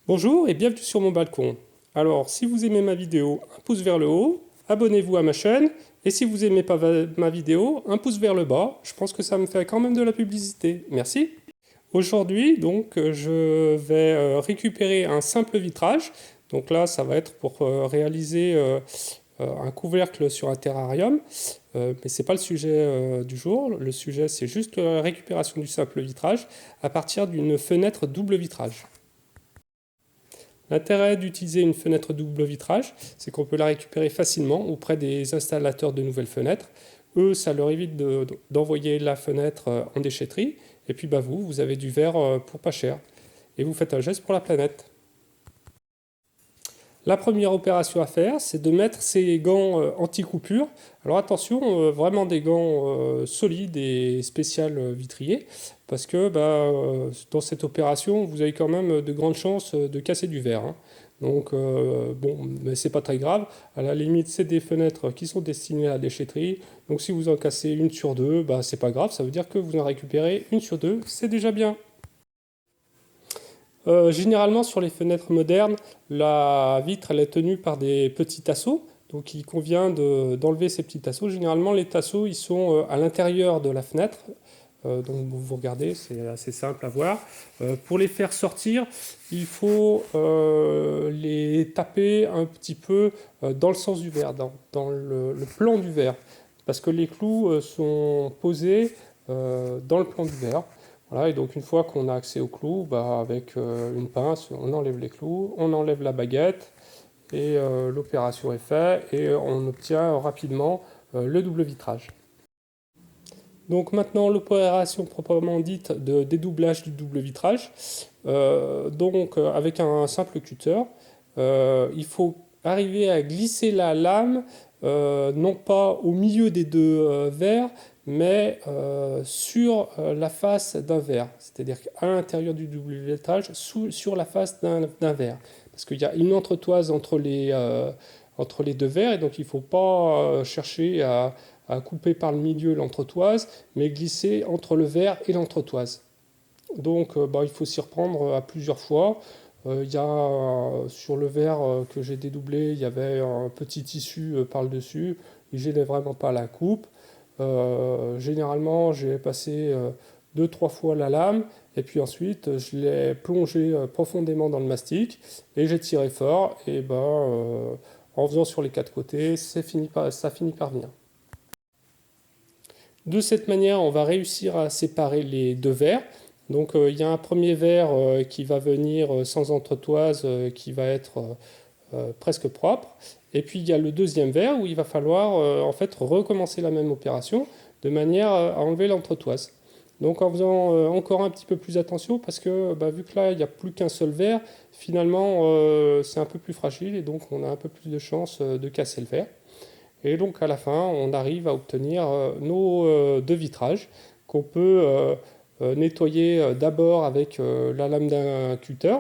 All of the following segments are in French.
Bonjour et bienvenue sur mon balcon. Alors, si vous aimez ma vidéo, un pouce vers le haut, abonnez-vous à ma chaîne, et si vous n'aimez pas ma vidéo, un pouce vers le bas. Je pense que ça me fait quand même de la publicité. Merci. Aujourd'hui, donc, je vais récupérer un simple vitrage. Donc là, ça va être pour réaliser un couvercle sur un terrarium. Mais ce n'est pas le sujet du jour. Le sujet, c'est juste la récupération du simple vitrage à partir d'une fenêtre double vitrage. L'intérêt d'utiliser une fenêtre double vitrage, c'est qu'on peut la récupérer facilement auprès des installateurs de nouvelles fenêtres. Eux, ça leur évite d'envoyer la fenêtre en déchetterie. Et puis vous avez du verre pour pas cher. Et vous faites un geste pour la planète. La première opération à faire, c'est de mettre ces gants anti-coupure. Alors attention, vraiment des gants solides et spécial vitrier, parce que dans cette opération, vous avez quand même de grandes chances de casser du verre. Hein. Donc bon, mais c'est pas très grave. À la limite, c'est des fenêtres qui sont destinées à la déchetterie. Donc si vous en cassez une sur deux, c'est pas grave. Ça veut dire que vous en récupérez une sur deux, c'est déjà bien. Généralement, sur les fenêtres modernes, la vitre elle est tenue par des petits tasseaux. Donc, il convient d'enlever ces petits tasseaux. Généralement, les tasseaux ils sont à l'intérieur de la fenêtre. Donc, vous regardez, c'est assez simple à voir. Pour les faire sortir, il faut les taper un petit peu dans le sens du verre, dans le plan du verre. Parce que les clous sont posés dans le plan du verre. Voilà, et donc une fois qu'on a accès aux clous, avec une pince, on enlève les clous, on enlève la baguette, et l'opération est faite, et on obtient rapidement le double vitrage. Donc maintenant l'opération proprement dite de dédoublage du double vitrage. Avec un simple cutter, il faut arriver à glisser la lame, non pas au milieu des deux verres, mais sur la face d'un verre, c'est-à-dire à l'intérieur du double vitrage, sur la face d'un verre. Parce qu'il y a une entretoise entre les deux verres, et donc il ne faut pas chercher à couper par le milieu l'entretoise, mais glisser entre le verre et l'entretoise. Donc il faut s'y reprendre à plusieurs fois. Sur le verre que j'ai dédoublé, il y avait un petit tissu par le dessus. Il ne gênait vraiment pas la coupe. Généralement, j'ai passé 2-3 fois la lame, et puis ensuite je l'ai plongé profondément dans le mastic, et j'ai tiré fort, et en faisant sur les quatre côtés, ça finit par venir. De cette manière, on va réussir à séparer les deux verres. Donc il y a un premier verre qui va venir sans entretoise, qui va être presque propre. Et puis il y a le deuxième verre où il va falloir en fait recommencer la même opération de manière à enlever l'entretoise. Donc en faisant encore un petit peu plus attention, parce que vu que là il n'y a plus qu'un seul verre, finalement c'est un peu plus fragile, et donc on a un peu plus de chances de casser le verre. Et donc à la fin, on arrive à obtenir nos deux vitrages qu'on peut nettoyer d'abord avec la lame d'un cutter,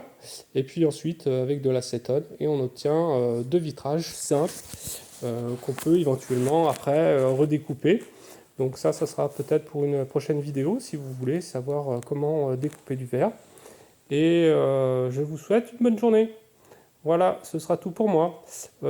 et puis ensuite avec de l'acétone, et on obtient deux vitrages simples qu'on peut éventuellement après redécouper. Donc ça sera peut-être pour une prochaine vidéo si vous voulez savoir comment découper du verre. Et je vous souhaite une bonne journée. Voilà, ce sera tout pour moi.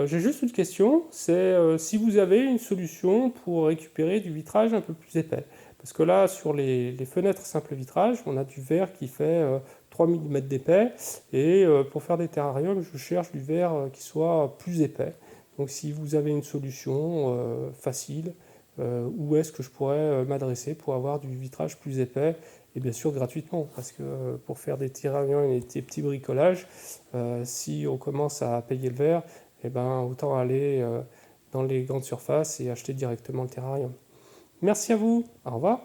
J'ai juste une question, c'est si vous avez une solution pour récupérer du vitrage un peu plus épais. Parce que là, sur les fenêtres simple vitrage, on a du verre qui fait 3 mm d'épais. Et pour faire des terrariums, je cherche du verre qui soit plus épais. Donc si vous avez une solution facile, où est-ce que je pourrais m'adresser pour avoir du vitrage plus épais, et bien sûr gratuitement, parce que pour faire des terrariums et des petits bricolages, si on commence à payer le verre, autant aller dans les grandes surfaces et acheter directement le terrarium. Merci à vous, au revoir.